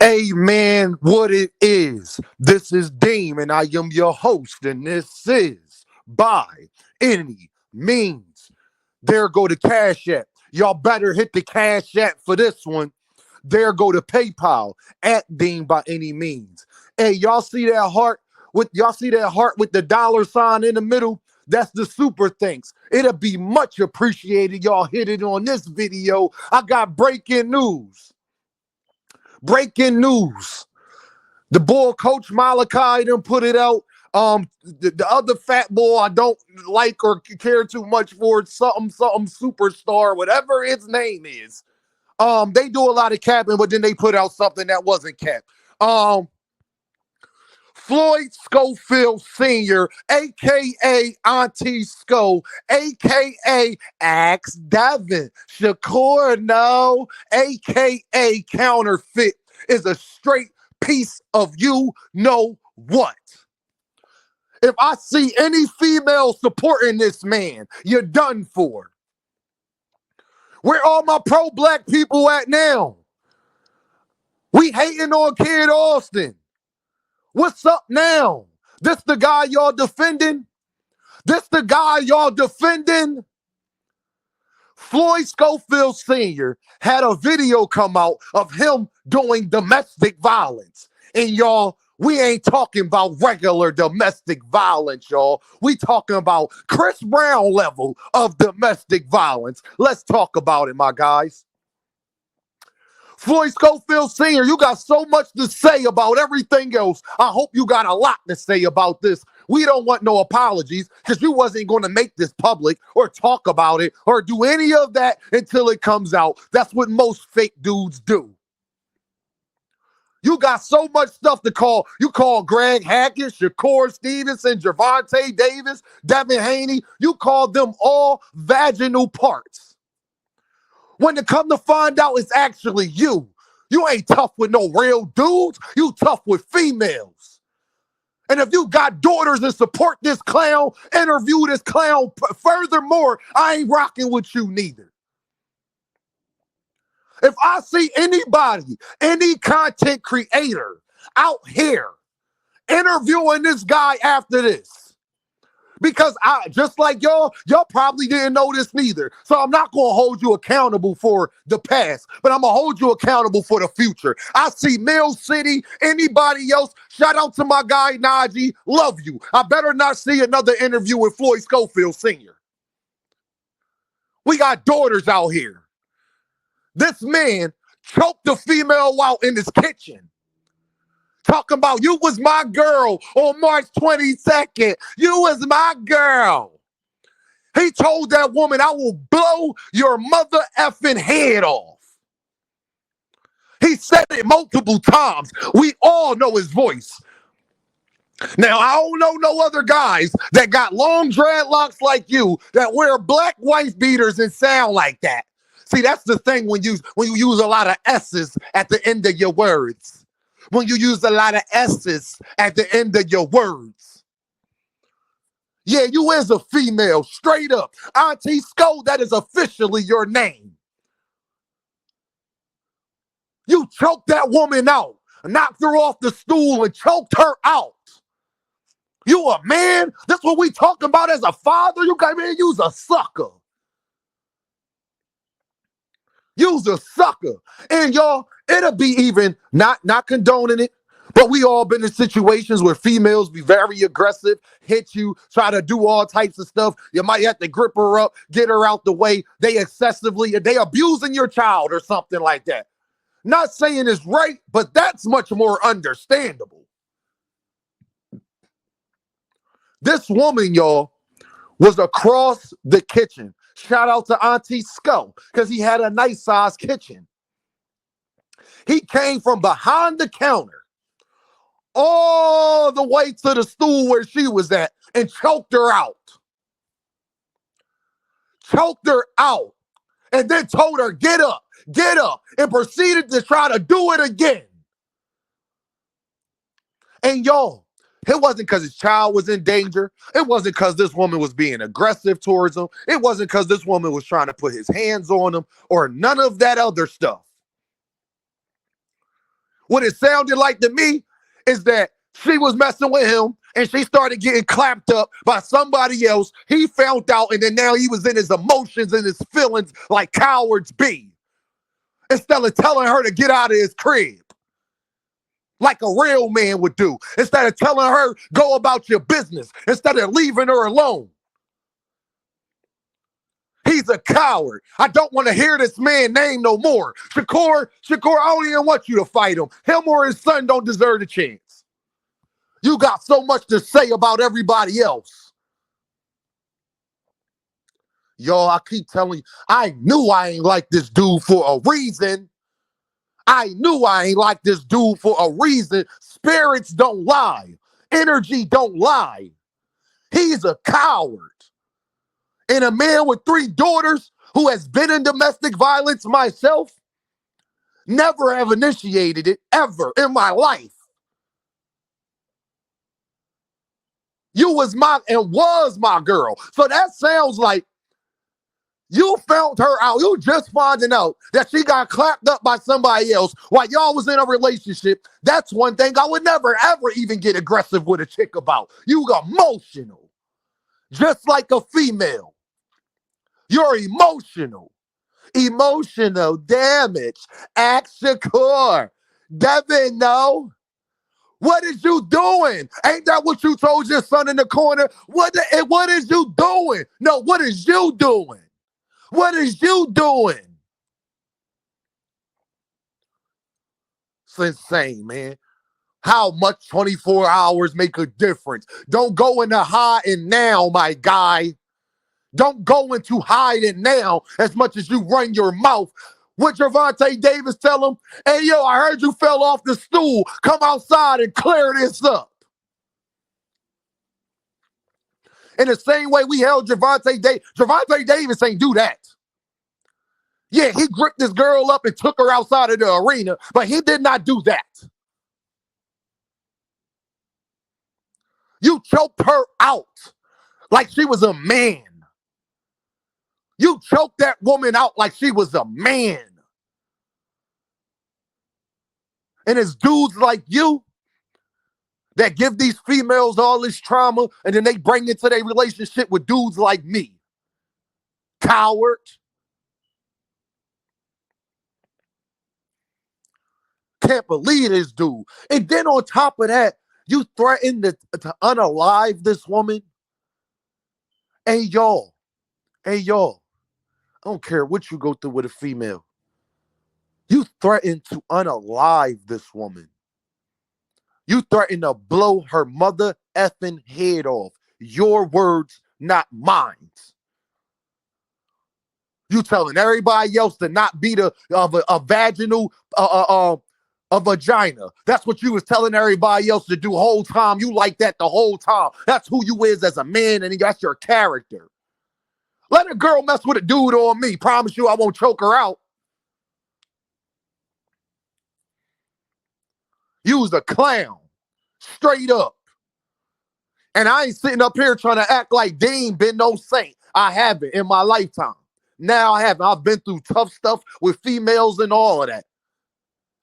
Amen. What it is. This is Deem, and I am your host, and this is By Any Means. There go the Cash App. Y'all better hit the Cash App for this one. There go to PayPal at Deem by Any Means. Hey, y'all see that heart with the dollar sign in the middle? That's the super thanks. It'll be much appreciated. Y'all hit it on this video. I got breaking news. Breaking news. The boy Coach Malachi done put it out. The other fat boy I don't like or care too much for, something superstar, whatever his name is. They do a lot of capping, but then they put out something that wasn't capped. Floyd Schofield Sr., a.k.a. Auntie Sco, a.k.a. Axe Devin, Shakur, no, a.k.a. Counterfeit, is a straight piece of you know what. If I see any female supporting this man, you're done for. Where all my pro-black people at now? We hating on Kidaustin. What's up now? This the guy y'all defending? Floyd Schofield Sr. had a video come out of him doing domestic violence. And y'all, we ain't talking about regular domestic violence, y'all. We talking about Chris Brown level of domestic violence. Let's talk about it, my guys. Floyd Schofield Sr., you got so much to say about everything else. I hope you got a lot to say about this. We don't want no apologies because you wasn't going to make this public or talk about it or do any of that until it comes out. That's what most fake dudes do. You got so much stuff to call. You call Greg Hackett, Shakur Stevenson, Javante Davis, Devin Haney. You call them all vaginal parts. When it come to find out it's actually you. You ain't tough with no real dudes. You tough with females. And if you got daughters that support this clown, interview this clown. Furthermore, I ain't rocking with you neither. If I see anybody, any content creator out here interviewing this guy after this, because I, just like y'all probably didn't know this neither. So I'm not going to hold you accountable for the past, but I'm going to hold you accountable for the future. I see Mill City, anybody else, shout out to my guy Najee, love you. I better not see another interview with Floyd Schofield Sr. We got daughters out here. This man choked the female out in his kitchen. Talking about, you was my girl on March 22nd. You was my girl. He told that woman, I will blow your mother effing head off. He said it multiple times. We all know his voice. Now, I don't know no other guys that got long dreadlocks like you that wear black wife beaters and sound like that. See, that's the thing when you use a lot of S's at the end of your words. When you use a lot of S's at the end of your words. Yeah, you is a female, straight up. Auntie Sco, that is officially your name. You choked that woman out, knocked her off the stool and choked her out. You a man? That's what we talking about as a father? You got man, you's a sucker. You's a sucker. And y'all, it'll be even, not condoning it, but we all been in situations where females be very aggressive, hit you, try to do all types of stuff. You might have to grip her up, get her out the way. They abusing your child or something like that. Not saying it's right, but that's much more understandable. This woman, y'all, was across the kitchen. Shout out to Auntie Sco, because he had a nice size kitchen. He came from behind the counter all the way to the stool where she was at and choked her out. Choked her out. And then told her, get up, and proceeded to try to do it again. And y'all, it wasn't because his child was in danger. It wasn't because this woman was being aggressive towards him. It wasn't because this woman was trying to put his hands on him or none of that other stuff. What it sounded like to me is that she was messing with him and she started getting clapped up by somebody else. He found out, and then now he was in his emotions and his feelings like cowards be. Instead of telling her to get out of his crib like a real man would do. Instead of telling her, go about your business. Instead of leaving her alone. He's a coward. I don't want to hear this man name no more. Shakur, I don't even want you to fight him. Him or his son don't deserve a chance. You got so much to say about everybody else. Yo, I keep telling you, I knew I ain't like this dude for a reason. I knew I ain't like this dude for a reason. Spirits don't lie. Energy don't lie. He's a coward. And a man with 3 daughters who has been in domestic violence myself, never have initiated it ever in my life. You was my girl. So that sounds like you found her out. You just finding out that she got clapped up by somebody else while y'all was in a relationship. That's one thing I would never, ever even get aggressive with a chick about. You got emotional. Just like a female. You're emotional. Emotional damage. Ask Shakur. Devin, no. What is you doing? Ain't that what you told your son in the corner? What is you doing? No, what is you doing? What is you doing? It's insane, man. How much 24 hours make a difference? Don't go into hiding now, my guy. Don't go into hiding now as much as you run your mouth. What Gervonta Davis tell him? Hey, yo, I heard you fell off the stool. Come outside and clear this up. In the same way we held Gervonta Davis. Gervonta Davis ain't do that. Yeah, he gripped this girl up and took her outside of the arena, but he did not do that. You choked her out like she was a man. You choked that woman out like she was a man. And it's dudes like you that give these females all this trauma and then they bring it to their relationship with dudes like me. Coward. Can't believe this dude. And then on top of that, you threatened to unalive this woman. Hey, y'all. I don't care what you go through with a female. You threatened to unalive this woman. You threatened to blow her mother effing head off. Your words, not mine. You telling everybody else to not beat a vaginal a vagina. That's what you was telling everybody else to do whole time. You like that the whole time. That's who you is as a man, and that's your character. Let a girl mess with a dude on me. Promise you I won't choke her out. You was a clown. Straight up. And I ain't sitting up here trying to act like Dean been no saint. I haven't in my lifetime. Now I haven't. I've been through tough stuff with females and all of that.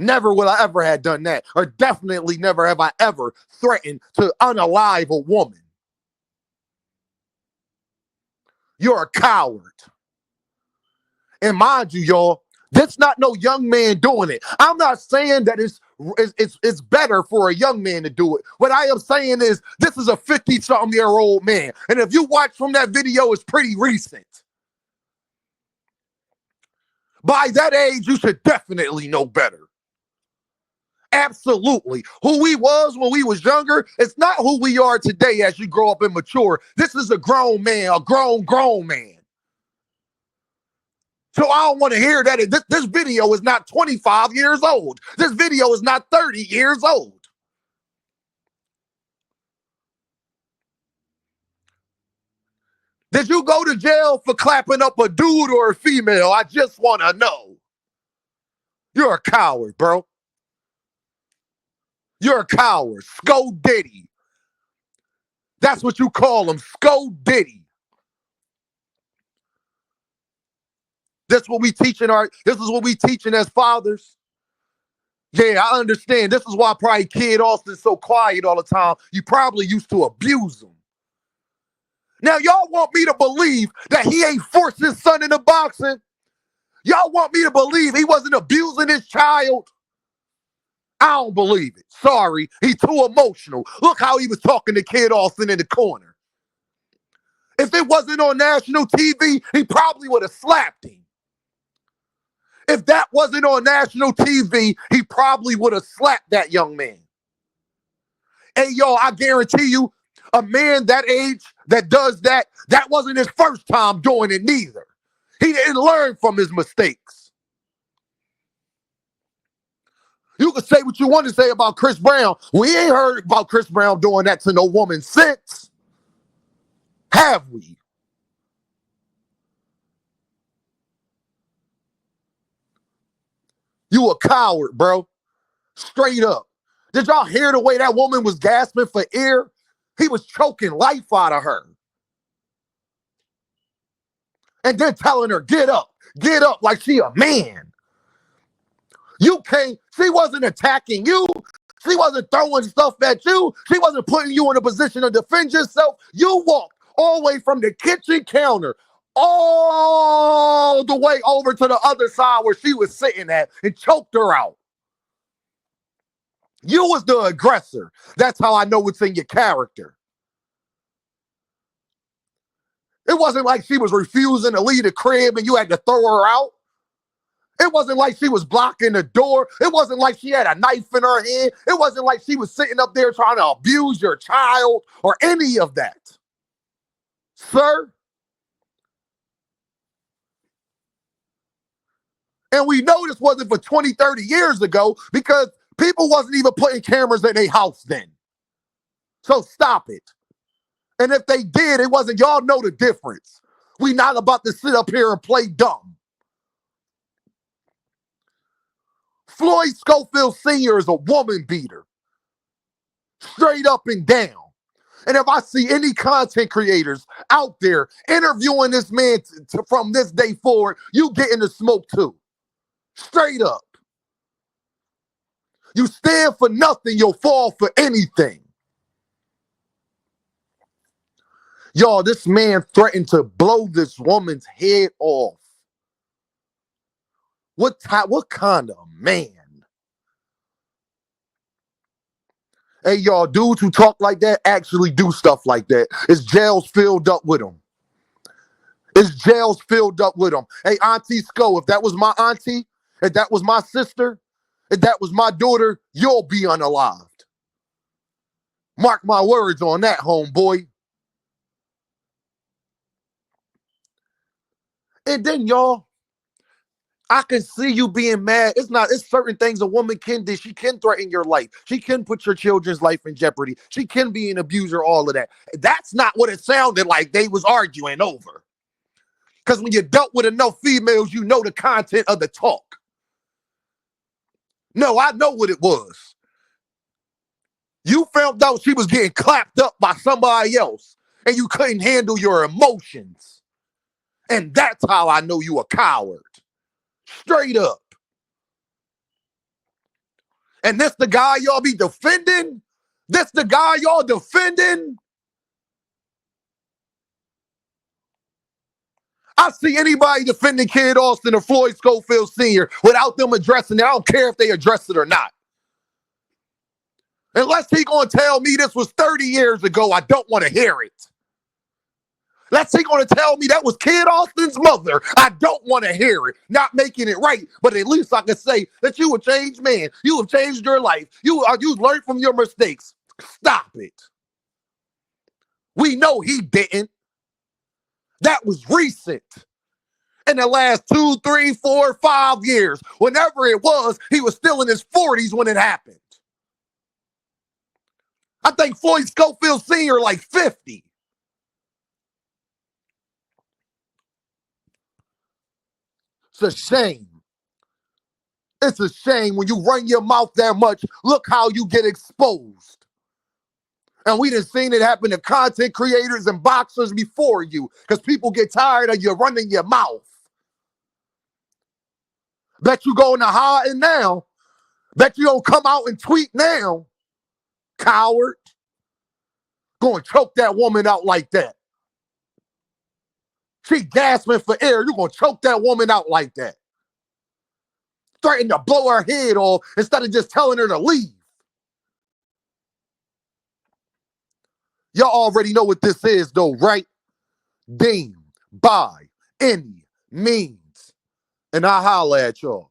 Never will I ever have done that. Or definitely never have I ever threatened to unalive a woman. You're a coward. And mind you, y'all, that's not no young man doing it. I'm not saying that it's better for a young man to do it. What I am saying is this is a 50-something-year-old man. And if you watch from that video, it's pretty recent. By that age, you should definitely know better. Absolutely. Who we was when we was younger, it's not who we are today as you grow up and mature. This is a grown man, a grown man. So I don't want to hear that. This video is not 25 years old. This video is not 30 years old. Did you go to jail for clapping up a dude or a female? I just want to know. You're a coward, bro. You're a coward. Sco Diddy. That's what you call him. Sco Diddy. This is what we teaching as fathers. Yeah, I understand. This is why probably Kid Austin's so quiet all the time. You probably used to abuse him. Now, y'all want me to believe that he ain't forced his son into boxing? Y'all want me to believe he wasn't abusing his child? I don't believe it. Sorry, he's too emotional. Look how he was talking to Kid Austin in the corner. If it wasn't on national TV, he probably would have slapped him. If that wasn't on national TV, he probably would have slapped that young man. Hey, y'all, I guarantee you, a man that age that does that, that wasn't his first time doing it neither. He didn't learn from his mistakes. You can say what you want to say about Chris Brown. We ain't heard about Chris Brown doing that to no woman since. Have we? You a coward, bro. Straight up. Did y'all hear the way that woman was gasping for air? He was choking life out of her. And then telling her, get up like she a man. You can't, she wasn't attacking you. She wasn't throwing stuff at you. She wasn't putting you in a position to defend yourself. You walked all the way from the kitchen counter all the way over to the other side where she was sitting at and choked her out. You was the aggressor. That's how I know it's in your character. It wasn't like she was refusing to leave the crib and you had to throw her out. It wasn't like she was blocking the door. It wasn't like she had a knife in her hand. It wasn't like she was sitting up there trying to abuse your child or any of that. Sir? And we know this wasn't for 20, 30 years ago because people wasn't even putting cameras in their house then. So stop it. And if they did, it wasn't, y'all know the difference. We not about to sit up here and play dumb. Floyd Schofield Sr. is a woman beater. Straight up and down. And if I see any content creators out there interviewing this man from this day forward, you getting the smoke too. Straight up. You stand for nothing, you'll fall for anything. Y'all, this man threatened to blow this woman's head off. What kind of man? Hey, y'all, dudes who talk like that actually do stuff like that. It's jails filled up with them. It's jails filled up with them. Hey, Auntie Sco, if that was my auntie, if that was my sister, if that was my daughter, you'll be unalived. Mark my words on that, homeboy. And then, y'all, I can see you being mad. It's certain things a woman can do. She can threaten your life. She can put your children's life in jeopardy. She can be an abuser, all of that. That's not what it sounded like they was arguing over. Because when you dealt with enough females, you know the content of the talk. No, I know what it was. You found out she was getting clapped up by somebody else, and you couldn't handle your emotions. And that's how I know you a coward. Straight up. And this the guy y'all be defending? This the guy y'all defending? I see anybody defending Kid Austin or Floyd Schofield Sr. without them addressing it. I don't care if they address it or not. Unless he gonna tell me this was 30 years ago, I don't want to hear it. Unless he gonna tell me that was Kid Austin's mother, I don't want to hear it. Not making it right, but at least I can say that you a changed man. You have changed your life. You learned from your mistakes. Stop it. We know he didn't. That was recent. In the last 2, 3, 4, 5 years. Whenever it was, he was still in his 40s when it happened. I think Floyd Schofield Sr. like 50. It's a shame. It's a shame when you run your mouth that much. Look how you get exposed. And we done seen it happen to content creators and boxers before you because people get tired of you running your mouth. Bet you going to hiding now. Bet you don't come out and tweet now, coward. Go and choke that woman out like that. She gasping for air. You're going to choke that woman out like that. Threaten to blow her head off instead of just telling her to leave. Y'all already know what this is, though, right? Deem by any means. And I holla at y'all.